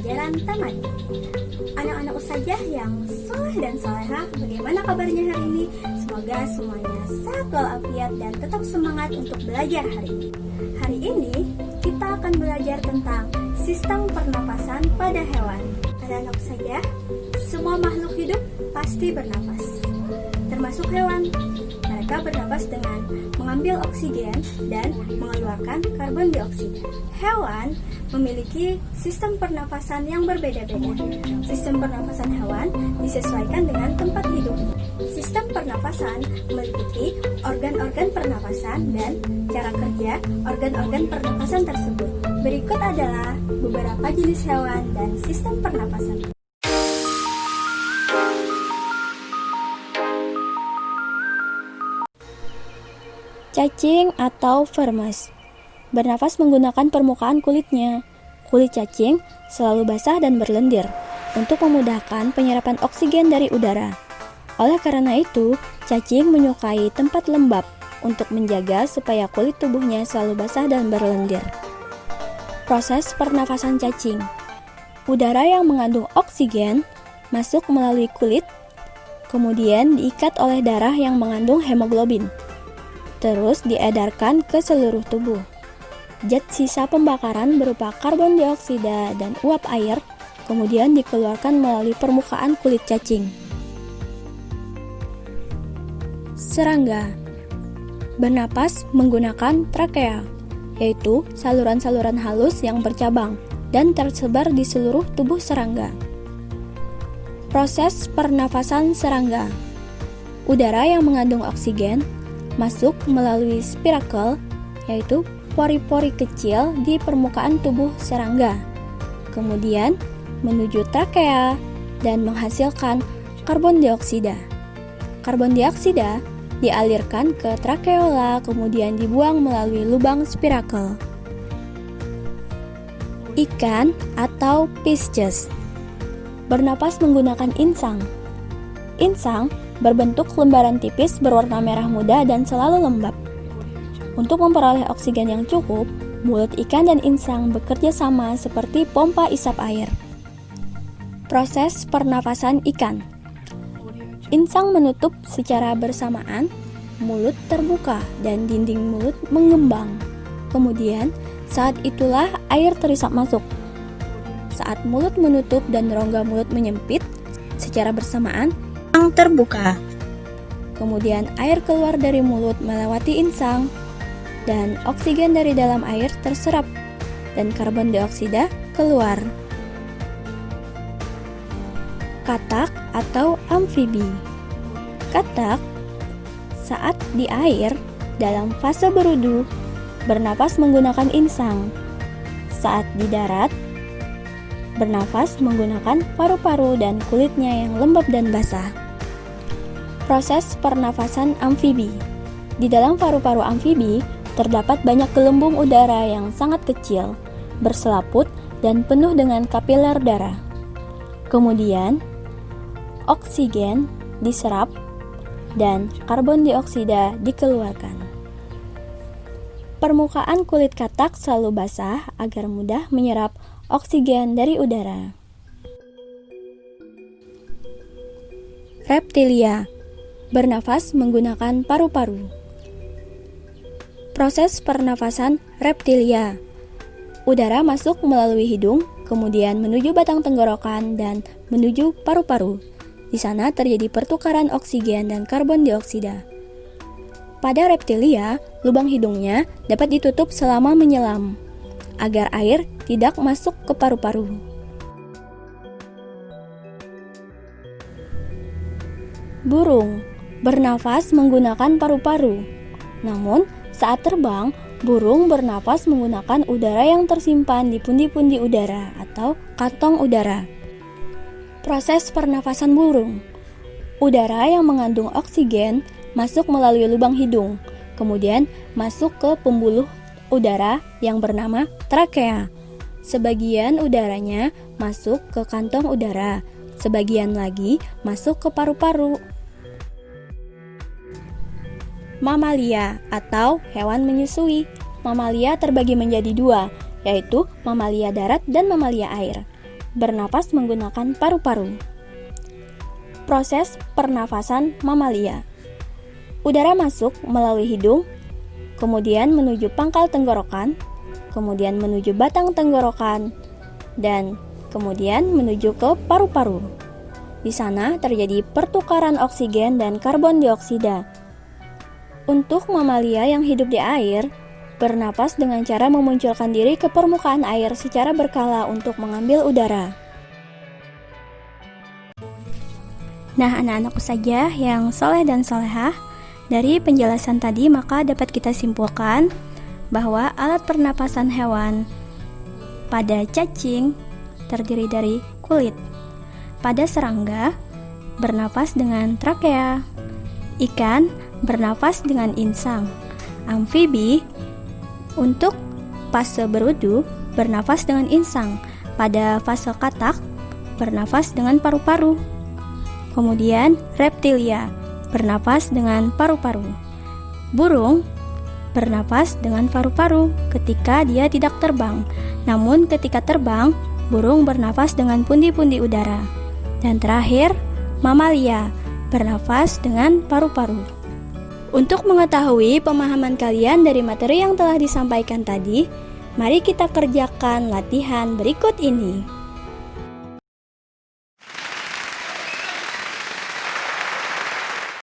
pembelajaran tamat. Anak-anak Ustazah yang soleh dan soleha, bagaimana kabarnya hari ini? Semoga semuanya sehat walafiat dan tetap semangat untuk belajar hari ini. Hari ini kita akan belajar tentang sistem pernapasan pada hewan. Anak-anak Ustazah, semua makhluk hidup pasti bernapas, termasuk hewan. Mereka bernapas dengan mengambil oksigen dan mengeluarkan karbon dioksida. Hewan memiliki sistem pernapasan yang berbeda-beda. Sistem pernapasan hewan disesuaikan dengan tempat hidupnya. Sistem pernapasan meliputi organ-organ pernapasan dan cara kerja organ-organ pernapasan tersebut. Berikut adalah beberapa jenis hewan dan sistem pernapasan. Cacing atau vermes bernafas menggunakan permukaan kulitnya. Kulit cacing selalu basah dan berlendir untuk memudahkan penyerapan oksigen dari udara. Oleh karena itu, cacing menyukai tempat lembab untuk menjaga supaya kulit tubuhnya selalu basah dan berlendir. Proses pernafasan cacing. Udara yang mengandung oksigen masuk melalui kulit, kemudian diikat oleh darah yang mengandung hemoglobin, terus diedarkan ke seluruh tubuh. Zat sisa pembakaran berupa karbon dioksida dan uap air kemudian dikeluarkan melalui permukaan kulit cacing. Serangga bernapas menggunakan trakea, yaitu saluran-saluran halus yang bercabang dan tersebar di seluruh tubuh serangga. Proses pernafasan serangga. Udara yang mengandung oksigen masuk melalui spirakel, yaitu pori-pori kecil di permukaan tubuh serangga, kemudian menuju trakea dan menghasilkan karbon dioksida. Karbon dioksida dialirkan ke trakeola, kemudian dibuang melalui lubang spirakel. Ikan atau Pisces bernapas menggunakan insang. Insang berbentuk lembaran tipis berwarna merah muda dan selalu lembab. Untuk memperoleh oksigen yang cukup, mulut ikan dan insang bekerja sama seperti pompa isap air. Proses pernafasan ikan. Insang menutup secara bersamaan, mulut terbuka dan dinding mulut mengembang. Kemudian, saat itulah air terisap masuk. Saat mulut menutup dan rongga mulut menyempit, secara bersamaan insang terbuka. Kemudian air keluar dari mulut melewati insang dan oksigen dari dalam air terserap dan karbon dioksida keluar. Katak atau amfibi. Katak saat di air dalam fase berudu bernapas menggunakan insang. Saat di darat bernafas menggunakan paru-paru dan kulitnya yang lembab dan basah. Proses pernafasan amfibi. Di dalam paru-paru amfibi terdapat banyak gelembung udara yang sangat kecil, berselaput dan penuh dengan kapiler darah. Kemudian, oksigen diserap dan karbon dioksida dikeluarkan. Permukaan kulit katak selalu basah agar mudah menyerap oksigen dari udara. Reptilia bernafas menggunakan paru-paru. Proses pernafasan reptilia. Udara masuk melalui hidung, kemudian menuju batang tenggorokan dan menuju paru-paru. Di sana terjadi pertukaran oksigen dan karbon dioksida. Pada reptilia, lubang hidungnya dapat ditutup selama menyelam, agar air tidak masuk ke paru-paru. Burung bernafas menggunakan paru-paru. Namun, saat terbang, burung bernafas menggunakan udara yang tersimpan di pundi-pundi udara atau kantong udara. Proses pernafasan burung. Udara yang mengandung oksigen masuk melalui lubang hidung, kemudian masuk ke pembuluh udara yang bernama trakea. Sebagian udaranya masuk ke kantong udara, sebagian lagi masuk ke paru-paru. Mamalia atau hewan menyusui. Mamalia terbagi menjadi dua, yaitu mamalia darat dan mamalia air. bernapas menggunakan paru-paru. Proses pernafasan mamalia. Udara masuk melalui hidung, kemudian menuju pangkal tenggorokan, kemudian menuju batang tenggorokan, dan kemudian menuju ke paru-paru. Di sana terjadi pertukaran oksigen dan karbon dioksida. Untuk mamalia yang hidup di air, bernapas dengan cara memunculkan diri ke permukaan air secara berkala untuk mengambil udara. Nah, anak-anakku saja yang soleh dan solehah, dari penjelasan tadi maka dapat kita simpulkan bahwa alat pernapasan hewan pada cacing terdiri dari kulit. Pada serangga, bernapas dengan trakea. Ikan bernapas dengan insang. Amfibi untuk fase berwudu bernapas dengan insang. Pada fase katak bernapas dengan paru-paru. Kemudian reptilia bernapas dengan paru-paru. Burung bernapas dengan paru-paru ketika dia tidak terbang. Namun ketika terbang, burung bernapas dengan pundi-pundi udara. Dan terakhir, mamalia bernapas dengan paru-paru. Untuk mengetahui pemahaman kalian dari materi yang telah disampaikan tadi, mari kita kerjakan latihan berikut ini.